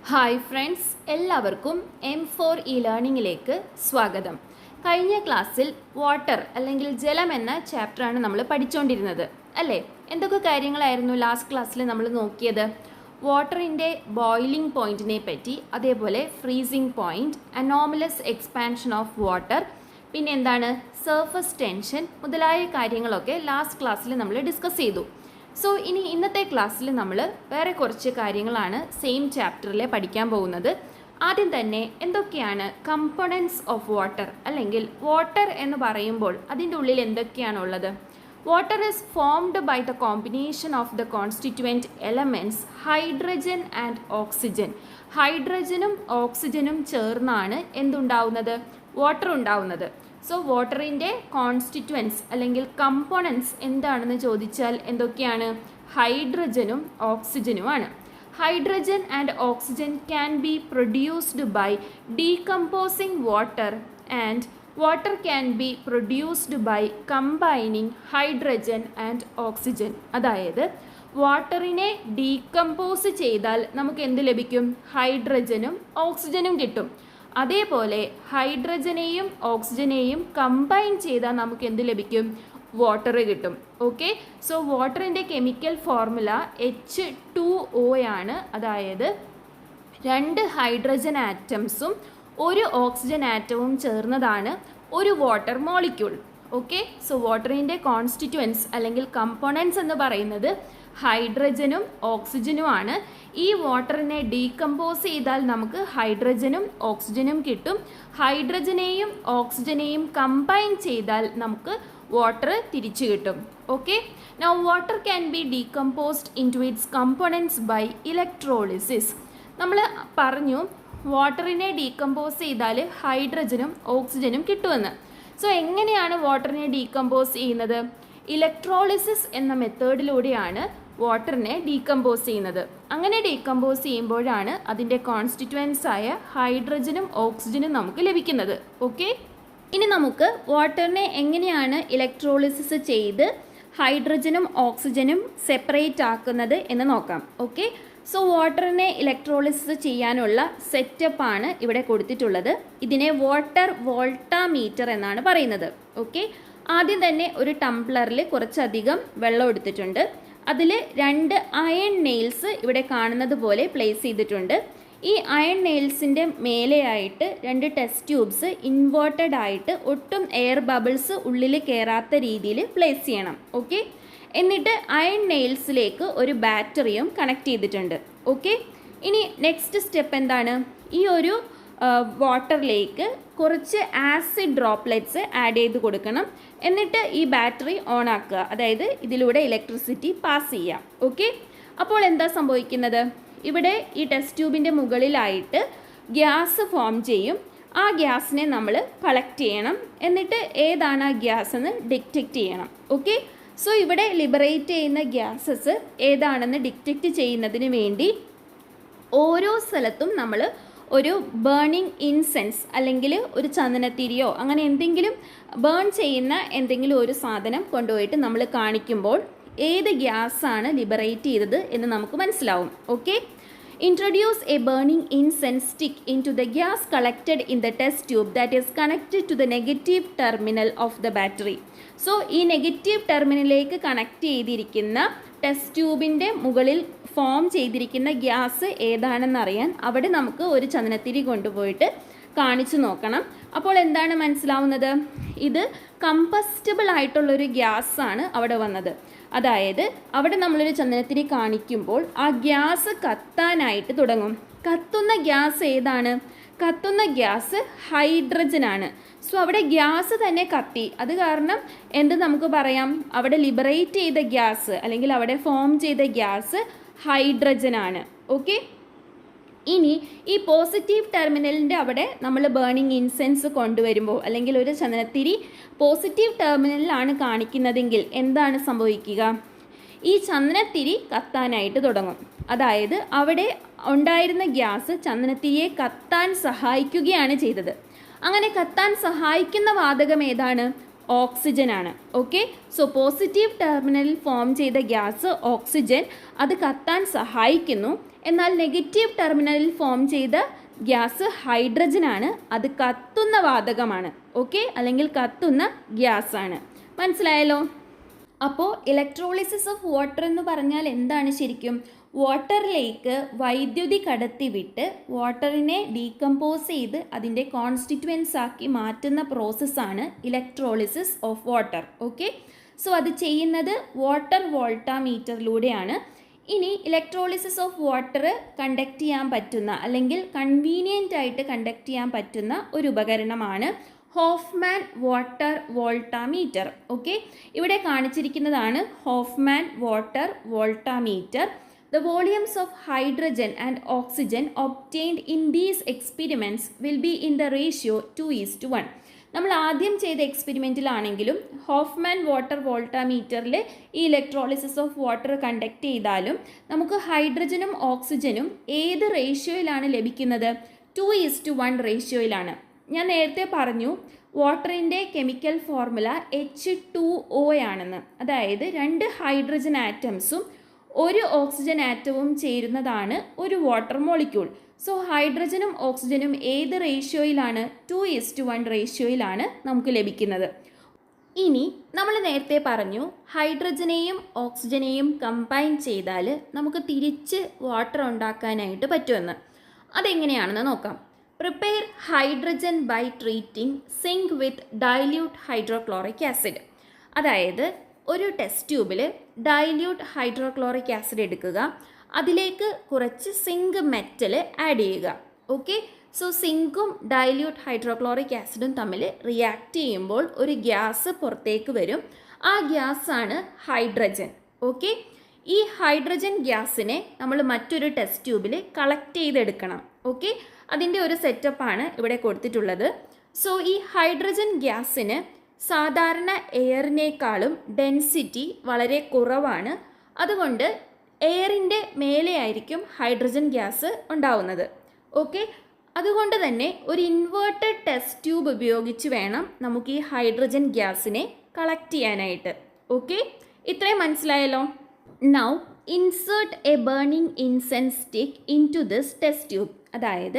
Hi friends, എല്ലാവർക്കും M4 ലേണിങ്ങിലേക്ക് സ്വാഗതം. കഴിഞ്ഞ ക്ലാസ്സിൽ വാട്ടർ അല്ലെങ്കിൽ ജലം എന്ന ചാപ്റ്ററാണ് നമ്മൾ പഠിച്ചുകൊണ്ടിരുന്നത് അല്ലേ? എന്തൊക്കെ കാര്യങ്ങളായിരുന്നു ലാസ്റ്റ് ക്ലാസ്സിൽ നമ്മൾ നോക്കിയത്? വാട്ടറിൻ്റെ ബോയിലിംഗ് പോയിൻറ്റിനെ പറ്റി, അതേപോലെ freezing point, anomalous expansion of water, പിന്നെ എന്താണ് സർഫസ് ടെൻഷൻ മുതലായ കാര്യങ്ങളൊക്കെ ലാസ്റ്റ് ക്ലാസ്സിൽ നമ്മൾ ഡിസ്കസ് ചെയ്തു. സോ ഇനി ഇന്നത്തെ ക്ലാസ്സിൽ നമ്മൾ വേറെ കുറച്ച് കാര്യങ്ങളാണ് സെയിം ചാപ്റ്ററിൽ പഠിക്കാൻ പോകുന്നത്. ആദ്യം തന്നെ എന്തൊക്കെയാണ് കമ്പോണൻസ് ഓഫ് വാട്ടർ, അല്ലെങ്കിൽ വാട്ടർ എന്ന് പറയുമ്പോൾ അതിൻ്റെ ഉള്ളിൽ എന്തൊക്കെയാണുള്ളത്? Water is formed by the combination of the constituent elements hydrogen and oxygen. ഹൈഡ്രജനും ഓക്സിജനും ചേർന്നാണ് എന്തുണ്ടാവുന്നത്? വാട്ടർ ഉണ്ടാവുന്നത്. സോ വാട്ടറിൻ്റെ കോൺസ്റ്റിറ്റ്യുവൻസ് അല്ലെങ്കിൽ കമ്പോണൻസ് എന്താണെന്ന് ചോദിച്ചാൽ എന്തൊക്കെയാണ്? ഹൈഡ്രജനും ഓക്സിജനുമാണ്. Hydrogen and oxygen can be produced by decomposing water and water can be produced by combining hydrogen and oxygen. അതായത് വാട്ടറിനെ ഡീകമ്പോസ് ചെയ്താൽ നമുക്ക് എന്ത് ലഭിക്കും? ഹൈഡ്രജനും ഓക്സിജനും കിട്ടും. അതേപോലെ ഹൈഡ്രജനെയും ഓക്സിജനെയും കമ്പൈൻ ചെയ്താൽ നമുക്ക് എന്ത് ലഭിക്കും? വാട്ടർ കിട്ടും. ഓക്കെ, സോ വാട്ടറിൻ്റെ കെമിക്കൽ ഫോർമുല H2O ആണ്. അതായത് 2 ഹൈഡ്രജൻ ആറ്റംസും 1 ഓക്സിജൻ ആറ്റവും ചേർന്നതാണ് ഒരു വാട്ടർ മോളിക്യൂൾ. ഓക്കെ, സോ വാട്ടറിൻ്റെ കോൺസ്റ്റിറ്റ്യുവൻസ് അല്ലെങ്കിൽ കമ്പോണൻസ് എന്ന് പറയുന്നത് ഹൈഡ്രജനും ഓക്സിജനുമാണ്. ഈ വാട്ടറിനെ ഡീകമ്പോസ് ചെയ്താൽ നമുക്ക് ഹൈഡ്രജനും ഓക്സിജനും കിട്ടും. ഹൈഡ്രജനെയും ഓക്സിജനെയും കമ്പൈൻ ചെയ്താൽ നമുക്ക് വാട്ടർ തിരിച്ചു കിട്ടും. Okay, now water can be decomposed into its components by electrolysis. നമ്മൾ പറഞ്ഞു വാട്ടറിനെ ഡീകമ്പോസ് ചെയ്താൽ ഹൈഡ്രജനും ഓക്സിജനും കിട്ടുമെന്ന്. സോ എങ്ങനെയാണ് വാട്ടറിനെ ഡീകമ്പോസ് ചെയ്യുന്നത്? ഇലക്ട്രോളിസിസ് എന്ന മെത്തേഡിലൂടെയാണ് വാട്ടറിനെ ഡീകമ്പോസ് ചെയ്യുന്നത്. അങ്ങനെ ഡീകമ്പോസ് ചെയ്യുമ്പോഴാണ് അതിൻ്റെ കോൺസ്റ്റിറ്റ്യുവൻസ് ആയ ഹൈഡ്രജനും ഓക്സിജനും നമുക്ക് ലഭിക്കുന്നത്. ഓക്കെ, ഇനി നമുക്ക് വാട്ടറിനെ എങ്ങനെയാണ് ഇലക്ട്രോളിസിസ് ചെയ്ത് ഹൈഡ്രജനും ഓക്സിജനും സെപ്പറേറ്റ് ആക്കുന്നത് എന്ന് നോക്കാം. ഓക്കെ, സോ വാട്ടറിനെ ഇലക്ട്രോളിസിസ് ചെയ്യാനുള്ള സെറ്റപ്പാണ് ഇവിടെ കൊടുത്തിട്ടുള്ളത്. ഇതിനെ വാട്ടർ വോൾട്ടാമീറ്റർ എന്നാണ് പറയുന്നത്. ഓക്കെ, ആദ്യം തന്നെ ഒരു ടംബ്ലറിൽ കുറച്ചധികം വെള്ളം എടുത്തിട്ടുണ്ട്. അതിൽ 2 അയൺ നെയിൽസ് ഇവിടെ കാണുന്നത് പോലെ പ്ലേസ് ചെയ്തിട്ടുണ്ട്. ഈ അയൺ നെയിൽസിൻ്റെ മേലെയായിട്ട് 2 ടെസ്റ്റ് ട്യൂബ്സ് ഇൻവേർട്ടഡ് ആയിട്ട് ഒട്ടും എയർ ബബിൾസ് ഉള്ളിൽ കയറാത്ത രീതിയിൽ പ്ലേസ് ചെയ്യണം. ഓക്കെ, എന്നിട്ട് അയൺ നെയിൽസിലേക്ക് ഒരു ബാറ്ററിയും കണക്ട് ചെയ്തിട്ടുണ്ട്. ഓക്കെ, ഇനി നെക്സ്റ്റ് സ്റ്റെപ്പ് എന്താണ്? ഈ ഒരു വാട്ടറിലേക്ക് കുറച്ച് ആസിഡ് ഡ്രോപ്ലെറ്റ്സ് ആഡ് ചെയ്ത് കൊടുക്കണം. എന്നിട്ട് ഈ ബാറ്ററി ഓൺ ആക്കുക, അതായത് ഇതിലൂടെ ഇലക്ട്രിസിറ്റി പാസ് ചെയ്യാം. ഓക്കെ, അപ്പോൾ എന്താ സംഭവിക്കുന്നത്? ഇവിടെ ഈ ടെസ്റ്റ് ട്യൂബിൻ്റെ മുകളിലായിട്ട് ഗ്യാസ് ഫോം ചെയ്യും. ആ ഗ്യാസിനെ നമ്മൾ കളക്ട് ചെയ്യണം. എന്നിട്ട് ഏതാണ് ആ ഗ്യാസ് എന്ന് ഡിറ്റക്റ്റ് ചെയ്യണം. ഓക്കെ, സോ ഇവിടെ ലിബറേറ്റ് ചെയ്യുന്ന ഗ്യാസസ് ഏതാണെന്ന് ഡിറ്റക്റ്റ് ചെയ്യുന്നതിന് വേണ്ടി ഓരോ സ്ഥലത്തും നമ്മൾ ഒരു ബേണിംഗ് ഇൻസെൻസ് അല്ലെങ്കിൽ ഒരു ചന്ദനത്തിരിയോ അങ്ങനെ എന്തെങ്കിലും ബേൺ ചെയ്യുന്ന എന്തെങ്കിലും ഒരു സാധനം കൊണ്ടുപോയിട്ട് നമ്മൾ കാണിക്കുമ്പോൾ ഏത് ഗ്യാസാണ് ലിബറേറ്റ് ചെയ്തത് എന്ന് നമുക്ക് മനസ്സിലാവും. Okay, introduce a burning incense stick into the gas collected in the test tube that is connected to the negative terminal of the battery. So ഈ നെഗറ്റീവ് ടെർമിനലിലേക്ക് കണക്ട് ചെയ്തിരിക്കുന്ന ടെസ്റ്റ് ട്യൂബിൻ്റെ മുകളിൽ ഫോം ചെയ്തിരിക്കുന്ന ഗ്യാസ് ഏതാണെന്നറിയാൻ അവിടെ നമുക്ക് ഒരു ചന്ദനത്തിരി കൊണ്ടുപോയിട്ട് കാണിച്ചു നോക്കണം. അപ്പോൾ എന്താണ് മനസ്സിലാവുന്നത്? ഇത് കമ്പസ്റ്റബിൾ ആയിട്ടുള്ളൊരു ഗ്യാസാണ് അവിടെ വന്നത്. അതായത് അവിടെ നമ്മളൊരു ചന്ദനത്തിരി കാണിക്കുമ്പോൾ ആ ഗ്യാസ് കത്താനായിട്ട് തുടങ്ങും. കത്തുന്ന ഗ്യാസ് ഏതാണ്? കത്തുന്ന ഗ്യാസ് ഹൈഡ്രജനാണ്. സോ അവിടെ ഗ്യാസ് തന്നെ കത്തി. അത് കാരണം എന്ത് നമുക്ക് പറയാം? അവിടെ ലിബറേറ്റ് ചെയ്ത ഗ്യാസ് അല്ലെങ്കിൽ അവിടെ ഫോം ചെയ്ത ഗ്യാസ് ഹൈഡ്രജനാണ്. ഓക്കെ, ഇനി ഈ പോസിറ്റീവ് ടെർമിനലിൻ്റെ അവിടെ നമ്മൾ ബേണിംഗ് ഇൻസെൻസ് കൊണ്ടുവരുമ്പോൾ അല്ലെങ്കിൽ ഒരു ചന്ദനത്തിരി പോസിറ്റീവ് ടെർമിനലിലാണ് കാണിക്കുന്നതെങ്കിൽ എന്താണ് സംഭവിക്കുക? ഈ ചന്ദനത്തിരി കത്താനായിട്ട് തുടങ്ങും. അതായത് അവിടെ ഉണ്ടായിരുന്ന ഗ്യാസ് ചന്ദനത്തിരിയെ കത്താൻ സഹായിക്കുകയാണ് ചെയ്തത്. അങ്ങനെ കത്താൻ സഹായിക്കുന്ന വാതകം ഏതാണ്? ഓക്സിജൻ ആണ്. ഓക്കെ, സോ പോസിറ്റീവ് ടെർമിനലിൽ ഫോം ചെയ്ത ഗ്യാസ് ഓക്സിജൻ, അത് കത്താൻ സഹായിക്കുന്നു. എന്നാൽ നെഗറ്റീവ് ടെർമിനലിൽ ഫോം ചെയ്ത ഗ്യാസ് ഹൈഡ്രജൻ ആണ്, അത് കത്തുന്ന വാതകമാണ്. ഓക്കെ, അല്ലെങ്കിൽ കത്തുന്ന ഗ്യാസ് ആണ്. മനസ്സിലായല്ലോ? അപ്പോൾ ഇലക്ട്രോളിസിസ് ഓഫ് വാട്ടർ എന്ന് പറഞ്ഞാൽ എന്താണ് ശരിക്കും? വാട്ടറിലേക്ക് വൈദ്യുതി കടത്തിവിട്ട് വാട്ടറിനെ ഡീകമ്പോസ് ചെയ്ത് അതിൻ്റെ കോൺസ്റ്റിറ്റ്യുവൻസ് ആക്കി മാറ്റുന്ന പ്രോസസ്സാണ് electrolysis of water. Okay, so അത് ചെയ്യുന്നത് വാട്ടർ വോൾട്ടാമീറ്ററിലൂടെയാണ്. ഇനി ഇലക്ട്രോളിസിസ് ഓഫ് വാട്ടർ കണ്ടക്ട് ചെയ്യാൻ പറ്റുന്ന അല്ലെങ്കിൽ കൺവീനിയൻ്റ് ആയിട്ട് കണ്ടക്ട് ചെയ്യാൻ പറ്റുന്ന ഒരു ഉപകരണമാണ് ഹോഫ്മാൻ വാട്ടർ വോൾട്ടാമീറ്റർ. ഓക്കെ, ഇവിടെ കാണിച്ചിരിക്കുന്നതാണ് Hofmann water voltameter. The volumes of hydrogen and oxygen obtained in these experiments will be in the ratio 2:1. നമ്മൾ ആദ്യം ചെയ്ത എക്സ്പെരിമെൻറ്റിലാണെങ്കിലും ഹോഫ്മാൻ വാട്ടർ വോൾട്ടാമീറ്ററിൽ ഈ ഇലക്ട്രോളിസിസ് ഓഫ് വാട്ടർ കണ്ടക്ട് ചെയ്താലും നമുക്ക് ഹൈഡ്രജനും ഓക്സിജനും ഏത് റേഷ്യോയിലാണ് ലഭിക്കുന്നത്? 2:1 റേഷ്യോയിലാണ്. ഞാൻ നേരത്തെ പറഞ്ഞു വാട്ടറിൻ്റെ കെമിക്കൽ ഫോർമുല H2O ആണെന്ന്. അതായത് 2 ഹൈഡ്രജൻ ആറ്റംസും 1 ഓക്സിജൻ ആറ്റവും ചേരുന്നതാണ് ഒരു വാട്ടർ മോളിക്യൂൾ. സോ ഹൈഡ്രജനും ഓക്സിജനും ഏത് റേഷ്യോയിലാണ്? 2:1 റേഷ്യോയിലാണ് നമുക്ക് ലഭിക്കുന്നത്. ഇനി നമ്മൾ നേരത്തെ പറഞ്ഞു ഹൈഡ്രജനെയും ഓക്സിജനെയും കമ്പൈൻ ചെയ്താൽ നമുക്ക് തിരിച്ച് വാട്ടർ ഉണ്ടാക്കാനായിട്ട് പറ്റുമെന്ന്. അതെങ്ങനെയാണെന്ന് നോക്കാം. Prepare hydrogen by treating zinc with dilute hydrochloric acid. അതായത് ഒരു ടെസ്റ്റ് ട്യൂബിൽ ഡൈല്യൂട്ട് ഹൈഡ്രോക്ലോറിക് ആസിഡ് എടുക്കുക, അതിലേക്ക് കുറച്ച് സിങ്ക് മെറ്റൽ ആഡ് ചെയ്യുക. ഓക്കെ, സോ സിങ്കും ഡൈല്യൂട്ട് ഹൈഡ്രോക്ലോറിക് ആസിഡും തമ്മിൽ റിയാക്ട് ചെയ്യുമ്പോൾ ഒരു ഗ്യാസ് പുറത്തേക്ക് വരും. ആ ഗ്യാസാണ് ഹൈഡ്രജൻ. ഓക്കെ, ഈ ഹൈഡ്രജൻ ഗ്യാസിനെ നമ്മൾ മറ്റൊരു ടെസ്റ്റ് ട്യൂബിൽ കളക്ട് ചെയ്തെടുക്കണം. ഓക്കെ, അതിൻ്റെ ഒരു സെറ്റപ്പാണ് ഇവിടെ കൊടുത്തിട്ടുള്ളത്. സോ ഈ ഹൈഡ്രജൻ ഗ്യാസിന് സാധാരണ എയറിനേക്കാളും ഡെൻസിറ്റി വളരെ കുറവാണ്. അതുകൊണ്ട് എയറിൻ്റെ മേലെയായിരിക്കും ഹൈഡ്രജൻ ഗ്യാസ് ഉണ്ടാവുന്നത്. ഓക്കെ, അതുകൊണ്ട് തന്നെ ഒരു ഇൻവേർട്ടഡ് ടെസ്റ്റ് ട്യൂബ് ഉപയോഗിച്ച് വേണം നമുക്ക് ഈ ഹൈഡ്രജൻ ഗ്യാസിനെ കളക്ട് ചെയ്യാനായിട്ട്. ഓക്കെ, ഇത്രയും മനസ്സിലായല്ലോ? Now insert a burning incense stick into this test tube. അതായത്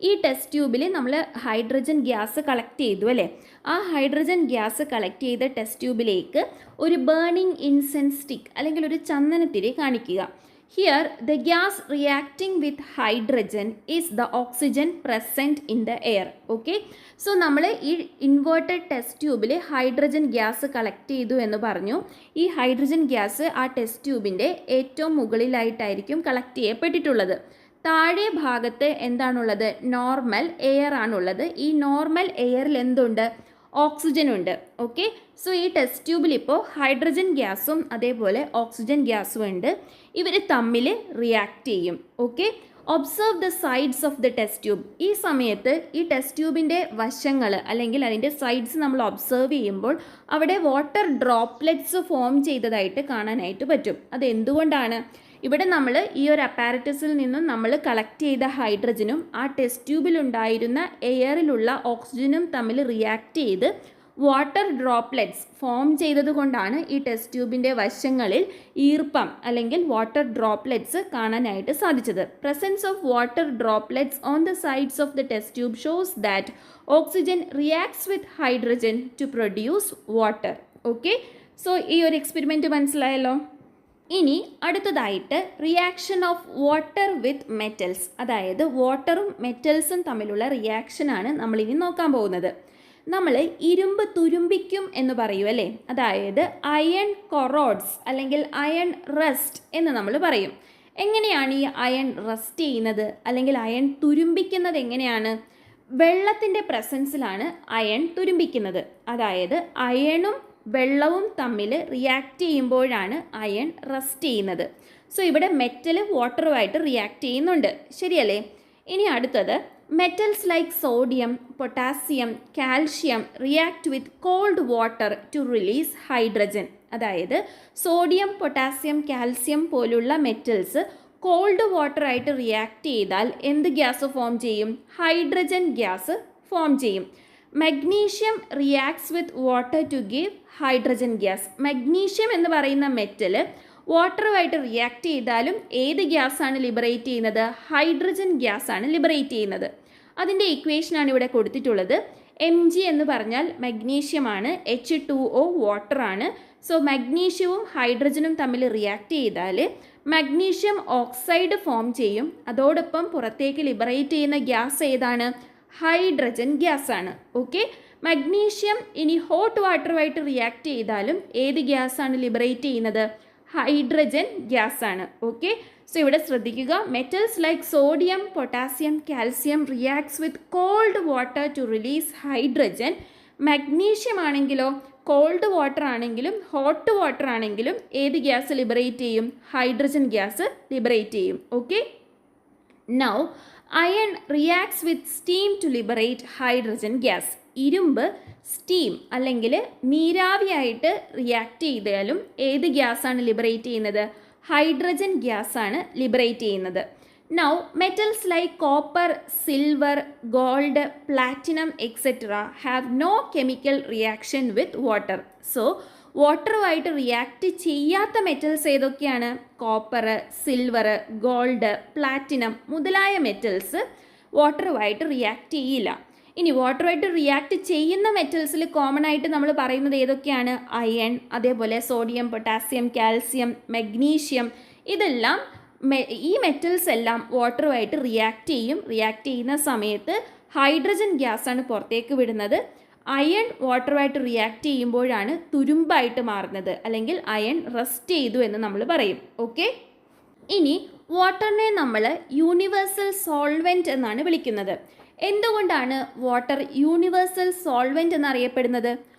ഈ ടെസ്റ്റ് ട്യൂബിൽ നമ്മൾ ഹൈഡ്രജൻ ഗ്യാസ് കളക്ട് ചെയ്തു അല്ലേ? ആ ഹൈഡ്രജൻ ഗ്യാസ് കളക്ട് ചെയ്ത ടെസ്റ്റ് ട്യൂബിലേക്ക് ഒരു ബേണിംഗ് ഇൻസെൻസ് സ്റ്റിക്ക് അല്ലെങ്കിൽ ഒരു ചന്ദനത്തിരി കാണിക്കുക. Here the gas reacting with hydrogen is the oxygen present in the air. Okay, so നമ്മൾ ഈ ഇൻവേർട്ടഡ് ടെസ്റ്റ് ട്യൂബിൽ ഹൈഡ്രജൻ ഗ്യാസ് കളക്ട് ചെയ്തു എന്ന് പറഞ്ഞു. ഈ ഹൈഡ്രജൻ ഗ്യാസ് ആ ടെസ്റ്റ് ട്യൂബിൻ്റെ ഏറ്റവും മുകളിലായിട്ടായിരിക്കും കളക്ട് ചെയ്യപ്പെട്ടിട്ടുള്ളത്. താഴെ ഭാഗത്ത് എന്താണുള്ളത്? നോർമൽ എയർ ആണുള്ളത്. ഈ നോർമൽ എയറിൽ എന്തുണ്ട്? ഓക്സിജൻ ഉണ്ട്. ഓക്കെ, സോ ഈ ടെസ്റ്റ് ട്യൂബിൽ ഇപ്പോൾ ഹൈഡ്രജൻ ഗ്യാസും അതേപോലെ ഓക്സിജൻ ഗ്യാസും ഉണ്ട്. ഇവർ തമ്മിൽ റിയാക്ട് ചെയ്യും. Okay, observe the sides of the test tube. ഈ സമയത്ത് ഈ ടെസ്റ്റ് ട്യൂബിൻ്റെ വശങ്ങൾ അല്ലെങ്കിൽ അതിൻ്റെ സൈഡ്സ് നമ്മൾ ഒബ്സർവ് ചെയ്യുമ്പോൾ അവിടെ വാട്ടർ ഡ്രോപ്ലെറ്റ്സ് ഫോം ചെയ്തതായിട്ട് കാണാനായിട്ട് പറ്റും. അത് എന്തുകൊണ്ടാണ്? ഇവിടെ നമ്മൾ ഈ ഒരു അപ്പാരറ്റസിൽ നിന്നും നമ്മൾ കളക്ട് ചെയ്ത ഹൈഡ്രജനും ആ ടെസ്റ്റ് ട്യൂബിലുണ്ടായിരുന്ന എയറിലുള്ള ഓക്സിജനും തമ്മിൽ റിയാക്ട് ചെയ്ത് വാട്ടർ ഡ്രോപ്ലെറ്റ്സ് ഫോം ചെയ്തതുകൊണ്ടാണ് ഈ ടെസ്റ്റ് ട്യൂബിൻ്റെ വശങ്ങളിൽ ഈർപ്പം അല്ലെങ്കിൽ വാട്ടർ ഡ്രോപ്ലെറ്റ്സ് കാണാനായിട്ട് സാധിച്ചത്. Presence of water droplets on the sides of the test tube shows that oxygen reacts with hydrogen to produce water. Okay, so ഈ ഒരു എക്സ്പെരിമെൻറ്റ് മനസ്സിലായല്ലോ? ഇനി അടുത്തതായിട്ട് reaction of water with metals. അതായത് വാട്ടറും മെറ്റൽസും തമ്മിലുള്ള റിയാക്ഷനാണ് നമ്മളിനി നോക്കാൻ പോകുന്നത്. നമ്മൾ ഇരുമ്പ് തുരുമ്പിക്കും എന്ന് പറയും അല്ലേ? അതായത് അയൺ കൊറോഡ്സ് അല്ലെങ്കിൽ അയൺ റസ്റ്റ് എന്ന് നമ്മൾ പറയും. എങ്ങനെയാണ് ഈ അയൺ റസ്റ്റ് ചെയ്യുന്നത് അല്ലെങ്കിൽ അയൺ തുരുമ്പിക്കുന്നത് എങ്ങനെയാണ്? വെള്ളത്തിൻ്റെ പ്രസൻസിലാണ് അയൺ തുരുമ്പിക്കുന്നത്. അതായത് അയണും വെള്ളവും തമ്മിൽ റിയാക്ട് ചെയ്യുമ്പോഴാണ് അയൺ റസ്റ്റ് ചെയ്യുന്നത്. സോ ഇവിടെ മെറ്റൽ വാട്ടറുമായിട്ട് റിയാക്ട് ചെയ്യുന്നുണ്ട്, ശരിയല്ലേ? ഇനി അടുത്തത് metals like sodium, potassium, calcium react with cold water to release hydrogen. അതായത് സോഡിയം, പൊട്ടാസ്യം, കാൽസ്യം പോലുള്ള മെറ്റൽസ് കോൾഡ് വാട്ടറായിട്ട് റിയാക്ട് ചെയ്താൽ എന്ത് ഗ്യാസ് ഫോം ചെയ്യും? ഹൈഡ്രജൻ ഗ്യാസ് ഫോം ചെയ്യും. Magnesium reacts with water to give hydrogen gas. Magnesium എന്ന് പറയുന്ന metal വാട്ടറുമായിട്ട് റിയാക്ട് ചെയ്താലും ഏത് ഗ്യാസാണ് ലിബറേറ്റ് ചെയ്യുന്നത്? ഹൈഡ്രജൻ ഗ്യാസാണ് ലിബറേറ്റ് ചെയ്യുന്നത്. അതിൻ്റെ ഇക്വേഷനാണ് ഇവിടെ കൊടുത്തിട്ടുള്ളത്. Mg എന്ന് പറഞ്ഞാൽ മഗ്നീഷ്യമാണ്, H2O വാട്ടറാണ്. സോ മഗ്നീഷ്യവും ഹൈഡ്രജനും തമ്മിൽ റിയാക്ട് ചെയ്താൽ മഗ്നീഷ്യം ഓക്സൈഡ് ഫോം ചെയ്യും. അതോടൊപ്പം പുറത്തേക്ക് ലിബറേറ്റ് ചെയ്യുന്ന ഗ്യാസ് ഏതാണ്? ഹൈഡ്രജൻ ഗ്യാസാണ്. ഓക്കെ, മഗ്നീഷ്യം ഇനി ഹോട്ട് വാട്ടറുമായിട്ട് റിയാക്ട് ചെയ്താലും ഏത് ഗ്യാസാണ് ലിബറേറ്റ് ചെയ്യുന്നത്? ഹൈഡ്രജൻ ഗ്യാസാണ്. ഓക്കെ, സോ ഇവിടെ ശ്രദ്ധിക്കുക, metals like sodium, potassium, calcium reacts with cold water to release hydrogen. Magnesium ആണെങ്കിലോ കോൾഡ് വാട്ടർ ആണെങ്കിലും ഹോട്ട് വാട്ടർ ആണെങ്കിലും ഏത് ഗ്യാസ് ലിബറേറ്റ് ചെയ്യും? ഹൈഡ്രജൻ ഗ്യാസ് ലിബറേറ്റ് ചെയ്യും. Okay, now iron reacts with steam to liberate hydrogen gas. ഇരുമ്പ് steam അല്ലെങ്കിൽ നീരാവിയായിട്ട് react ചെയ്താലും ഏത് ഗ്യാസാണ് ലിബറേറ്റ് ചെയ്യുന്നത്? ഹൈഡ്രജൻ ഗ്യാസാണ് ലിബറേറ്റ് ചെയ്യുന്നത്. Now metals like copper, silver, gold, platinum etcetera have no chemical reaction with water. So വാട്ടറുമായിട്ട് റിയാക്ട് ചെയ്യാത്ത മെറ്റൽസ് ഏതൊക്കെയാണ്? കോപ്പർ, സിൽവർ, ഗോൾഡ്, പ്ലാറ്റിനം മുതലായ മെറ്റൽസ് വാട്ടറുമായിട്ട് റിയാക്ട് ചെയ്യില്ല. ഇനി വാട്ടറുമായിട്ട് റിയാക്ട് ചെയ്യുന്ന മെറ്റൽസിൽ കോമൺ ആയിട്ട് നമ്മൾ പറയുന്നത് ഏതൊക്കെയാണ്? അയൺ, അതേപോലെ സോഡിയം, പൊട്ടാസ്യം, കാൽസ്യം, മഗ്നീഷ്യം. ഇതെല്ലാം ഈ മെറ്റൽസ് എല്ലാം വാട്ടറുമായിട്ട് റിയാക്ട് ചെയ്യും. റിയാക്ട് ചെയ്യുന്ന സമയത്ത് ഹൈഡ്രജൻ ഗ്യാസാണ് പുറത്തേക്ക് വിടുന്നത്. അയൺ വാട്ടറുമായിട്ട് റിയാക്ട് ചെയ്യുമ്പോഴാണ് തുരുമ്പായിട്ട് മാറുന്നത്, അല്ലെങ്കിൽ അയൺ റസ്റ്റ് ചെയ്തു എന്ന് നമ്മൾ പറയും. ഓക്കെ, ഇനി വാട്ടറിനെ നമ്മൾ യൂണിവേഴ്സൽ സോൾവെൻറ്റ് എന്നാണ് വിളിക്കുന്നത്. എന്തുകൊണ്ടാണ് വാട്ടർ യൂണിവേഴ്സൽ സോൾവെൻറ്റ് എന്നറിയപ്പെടുന്നത്?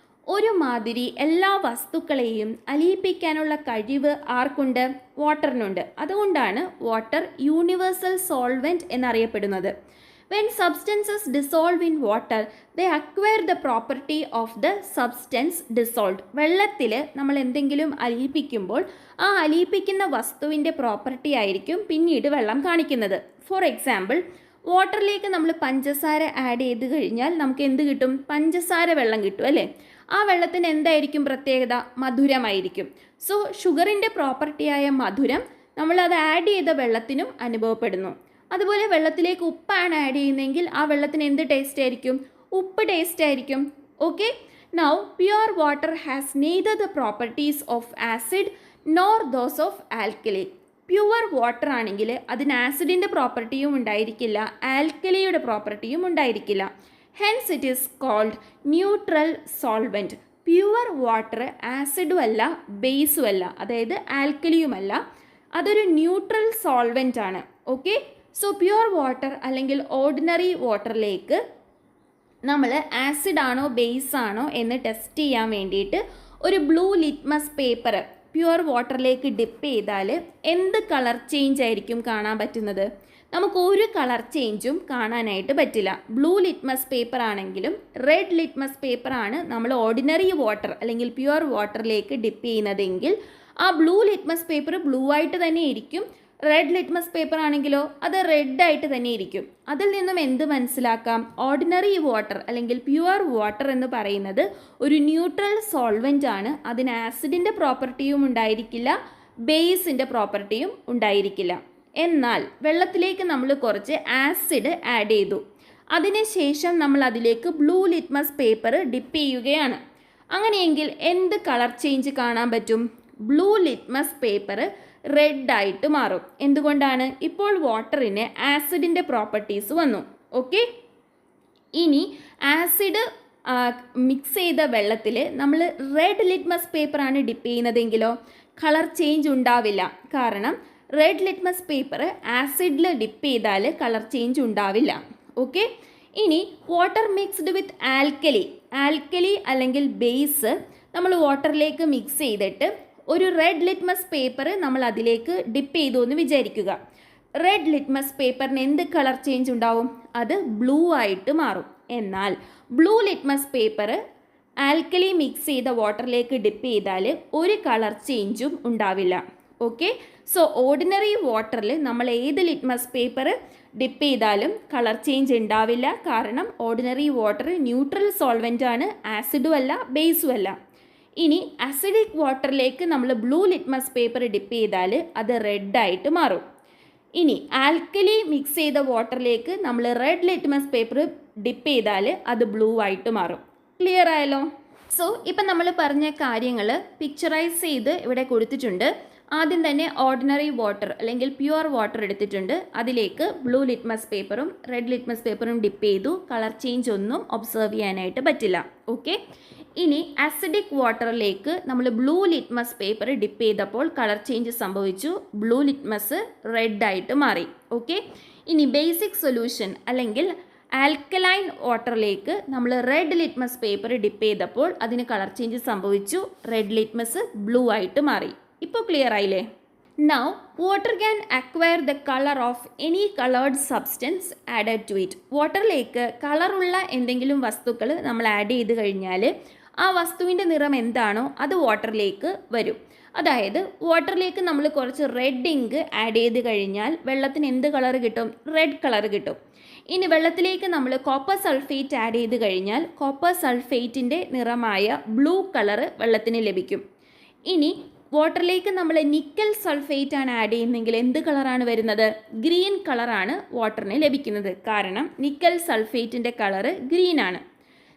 ഒരുമാതിരി എല്ലാ വസ്തുക്കളെയും അലിയിപ്പിക്കാനുള്ള കഴിവ് ആർക്കുണ്ട്? വാട്ടറിനുണ്ട്. അതുകൊണ്ടാണ് വാട്ടർ യൂണിവേഴ്സൽ സോൾവെൻറ്റ് എന്നറിയപ്പെടുന്നത്. When substances dissolve in water, they acquire the property of the substance dissolved. വെള്ളത്തിൽ നമ്മൾ എന്തെങ്കിലും അലിയിപ്പിക്കുമ്പോൾ ആ അലിയിപ്പിക്കുന്ന വസ്തുവിൻ്റെ പ്രോപ്പർട്ടി ആയിരിക്കും പിന്നീട് വെള്ളം കാണിക്കുന്നത്. ഫോർ എക്സാമ്പിൾ, വാട്ടറിലേക്ക് നമ്മൾ പഞ്ചസാര ആഡ് ചെയ്ത് കഴിഞ്ഞാൽ നമുക്ക് എന്ത് കിട്ടും? പഞ്ചസാര വെള്ളം കിട്ടും അല്ലേ? ആ വെള്ളത്തിന് എന്തായിരിക്കും പ്രത്യേകത? മധുരമായിരിക്കും. സോ ഷുഗറിൻ്റെ പ്രോപ്പർട്ടിയായ മധുരം നമ്മളത് ആഡ് ചെയ്ത വെള്ളത്തിനും അനുഭവപ്പെടുന്നു. അതുപോലെ വെള്ളത്തിലേക്ക് ഉപ്പാണ് ആഡ് ചെയ്യുന്നതെങ്കിൽ ആ വെള്ളത്തിന് എന്ത് ടേസ്റ്റ് ആയിരിക്കും? ഉപ്പ് ടേസ്റ്റ് ആയിരിക്കും. Okay, now pure water has neither the properties of acid nor those of alkali. Pure water ആണെങ്കിൽ അതിന് ആസിഡിൻ്റെ പ്രോപ്പർട്ടിയും ഉണ്ടായിരിക്കില്ല, ആൽക്കലിയുടെ പ്രോപ്പർട്ടിയും ഉണ്ടായിരിക്കില്ല. Hence it is called neutral solvent. Pure water ആസിഡും അല്ല ബേസും അല്ല, അതായത് ആൽക്കലിയുമല്ല, അതൊരു ന്യൂട്രൽ സോൾവെൻ്റ് ആണ്. ഓക്കെ, സോ പ്യുവർ വാട്ടർ അല്ലെങ്കിൽ ഓർഡിനറി വാട്ടറിലേക്ക് നമ്മൾ ആസിഡ് ആണോ ബേസ് ആണോ എന്ന് ടെസ്റ്റ് ചെയ്യാൻ വേണ്ടിയിട്ട് ഒരു ബ്ലൂ ലിറ്റ്മസ് പേപ്പർ പ്യുവർ വാട്ടറിലേക്ക് ഡിപ്പ് ചെയ്താൽ എന്ത് കളർ ചേഞ്ച് ആയിരിക്കും കാണാൻ പറ്റുന്നത്? നമുക്ക് ഒരു കളർ ചേഞ്ചും കാണാനായിട്ട് പറ്റില്ല. ബ്ലൂ ലിറ്റ്മസ് പേപ്പർ ആണെങ്കിലും റെഡ് ലിറ്റ്മസ് പേപ്പർ ആണ് നമ്മൾ ഓർഡിനറി വാട്ടർ അല്ലെങ്കിൽ പ്യുവർ വാട്ടറിലേക്ക് ഡിപ്പ് ചെയ്യുന്നതെങ്കിൽ ആ ബ്ലൂ ലിറ്റ്മസ് പേപ്പർ ബ്ലൂ ആയിട്ട് തന്നെ ഇരിക്കും. റെഡ് ലിറ്റ്മസ് പേപ്പർ ആണെങ്കിലോ അത് റെഡായിട്ട് തന്നെ ഇരിക്കും. അതിൽ നിന്നും എന്ത് മനസ്സിലാക്കാം? ഓർഡിനറി വാട്ടർ അല്ലെങ്കിൽ പ്യുവർ വാട്ടർ എന്ന് പറയുന്നത് ഒരു ന്യൂട്രൽ സോൾവെൻ്റ് ആണ്. അതിന് ആസിഡിൻ്റെ പ്രോപ്പർട്ടിയും ഉണ്ടായിരിക്കില്ല, ബേസിൻ്റെ പ്രോപ്പർട്ടിയും ഉണ്ടായിരിക്കില്ല. എന്നാൽ വെള്ളത്തിലേക്ക് നമ്മൾ കുറച്ച് ആസിഡ് ആഡ് ചെയ്തു, അതിനുശേഷം നമ്മൾ അതിലേക്ക് ബ്ലൂ ലിറ്റ്മസ് പേപ്പർ ഡിപ്പ് ചെയ്യുകയാണ്. അങ്ങനെയെങ്കിൽ എന്ത് കളർ ചേഞ്ച് കാണാൻ പറ്റും? ബ്ലൂ ലിറ്റ്മസ് പേപ്പർ റെഡായിട്ട് മാറും. എന്തുകൊണ്ടാണ്? ഇപ്പോൾ വാട്ടറിന് ആസിഡിൻ്റെ പ്രോപ്പർട്ടീസ് വന്നു. ഓക്കെ, ഇനി ആസിഡ് മിക്സ് ചെയ്ത വെള്ളത്തിൽ നമ്മൾ റെഡ് ലിറ്റ്മസ് പേപ്പറാണ് ഡിപ്പ് ചെയ്യുന്നതെങ്കിലോ കളർ ചേഞ്ച് ഉണ്ടാവില്ല. കാരണം റെഡ് ലിറ്റ്മസ് പേപ്പർ ആസിഡിൽ ഡിപ്പ് ചെയ്താൽ കളർ ചേഞ്ച് ഉണ്ടാവില്ല. ഓക്കെ, ഇനി വാട്ടർ മിക്സ്ഡ് വിത്ത് ആൽക്കലി അല്ലെങ്കിൽ ബേസ് നമ്മൾ വാട്ടറിലേക്ക് മിക്സ് ചെയ്തിട്ട് ഒരു റെഡ് ലിറ്റ്മസ് പേപ്പർ നമ്മൾ അതിലേക്ക് ഡിപ്പ് ചെയ്തു എന്ന് വിചാരിക്കുക. റെഡ് ലിറ്റ്മസ് പേപ്പറിന് എന്ത് കളർ ചേഞ്ച് ഉണ്ടാവും? അത് ബ്ലൂ ആയിട്ട് മാറും. എന്നാൽ blue litmus paper alkali mix ചെയ്ത വാട്ടറിലേക്ക് ഡിപ്പ് ചെയ്താൽ ഒരു കളർ ചേഞ്ചും ഉണ്ടാവില്ല. ഓക്കെ, സോ ഓർഡിനറി വാട്ടറിൽ നമ്മൾ ഏത് ലിറ്റ്മസ് പേപ്പർ ഡിപ്പ് ചെയ്താലും കളർ ചേഞ്ച് ഉണ്ടാവില്ല. കാരണം ഓർഡിനറി വാട്ടർ ന്യൂട്രൽ സോൾവെൻ്റ് ആണ്, ആസിഡും അല്ല ബേസും അല്ല. ഇനി അസിഡിക് വാട്ടറിലേക്ക് നമ്മൾ ബ്ലൂ ലിറ്റ്മസ് പേപ്പർ ഡിപ്പ് ചെയ്താൽ അത് റെഡായിട്ട് മാറും. ഇനി ആൽക്കലി മിക്സ് ചെയ്ത വാട്ടറിലേക്ക് നമ്മൾ റെഡ് ലിറ്റ്മസ് പേപ്പർ ഡിപ്പ് ചെയ്താൽ അത് ബ്ലൂ ആയിട്ട് മാറും. ക്ലിയർ ആയല്ലോ? സോ ഇപ്പം നമ്മൾ പറഞ്ഞ കാര്യങ്ങൾ പിക്ചറൈസ് ചെയ്ത് ഇവിടെ കൊടുത്തിട്ടുണ്ട്. ആദ്യം തന്നെ ഓർഡിനറി വാട്ടർ അല്ലെങ്കിൽ പ്യുവർ വാട്ടർ എടുത്തിട്ടുണ്ട്. അതിലേക്ക് ബ്ലൂ ലിറ്റ്മസ് പേപ്പറും റെഡ് ലിറ്റ്മസ് പേപ്പറും ഡിപ്പ് ചെയ്തു. കളർ ചേഞ്ച് ഒന്നും ഒബ്സർവ് ചെയ്യാനായിട്ട് പറ്റില്ല. ഓക്കെ. ഇനി അസിഡിക് വാട്ടറിലേക്ക് നമ്മൾ ബ്ലൂ ലിറ്റ്മസ് പേപ്പർ ഡിപ്പ് ചെയ്തപ്പോൾ കളർ ചേഞ്ച് സംഭവിച്ചു. ബ്ലൂ ലിറ്റ്മസ് റെഡായിട്ട് മാറി. ഓക്കെ. ഇനി ബേസിക് സൊല്യൂഷൻ അല്ലെങ്കിൽ ആൽക്കലൈൻ വാട്ടറിലേക്ക് നമ്മൾ റെഡ് ലിറ്റ്മസ് പേപ്പർ ഡിപ്പ് ചെയ്തപ്പോൾ അതിന് കളർ ചേഞ്ച് സംഭവിച്ചു. റെഡ് ലിറ്റ്മസ് ബ്ലൂ ആയിട്ട് മാറി. ഇപ്പോൾ ക്ലിയർ ആയില്ലേ? Now water can acquire the colour of any coloured substance added to it. വാട്ടറിലേക്ക് കളറുള്ള എന്തെങ്കിലും വസ്തുക്കൾ നമ്മൾ ആഡ് ചെയ്ത് കഴിഞ്ഞാൽ ആ വസ്തുവിൻ്റെ നിറം എന്താണോ അത് വാട്ടറിലേക്ക് വരും. അതായത് വാട്ടറിലേക്ക് നമ്മൾ കുറച്ച് റെഡ് ഇങ്ക് ആഡ് ചെയ്ത് കഴിഞ്ഞാൽ വെള്ളത്തിന് എന്ത് കളർ കിട്ടും? റെഡ് കളർ കിട്ടും. ഇനി വെള്ളത്തിലേക്ക് നമ്മൾ കോപ്പർ സൾഫേറ്റ് ആഡ് ചെയ്ത് കഴിഞ്ഞാൽ കോപ്പർ സൾഫേറ്റിൻ്റെ നിറമായ ബ്ലൂ കളർ വെള്ളത്തിന് ലഭിക്കും. ഇനി വാട്ടറിലേക്ക് നമ്മൾ നിക്കൽ സൾഫേറ്റ് ആണ് ആഡ് ചെയ്യുന്നതെങ്കിൽ എന്ത് കളറാണ് വരുന്നത്? ഗ്രീൻ കളറാണ് വാട്ടറിന് ലഭിക്കുന്നത്. കാരണം നിക്കൽ സൾഫേറ്റിൻ്റെ കളറ് ഗ്രീൻ ആണ്.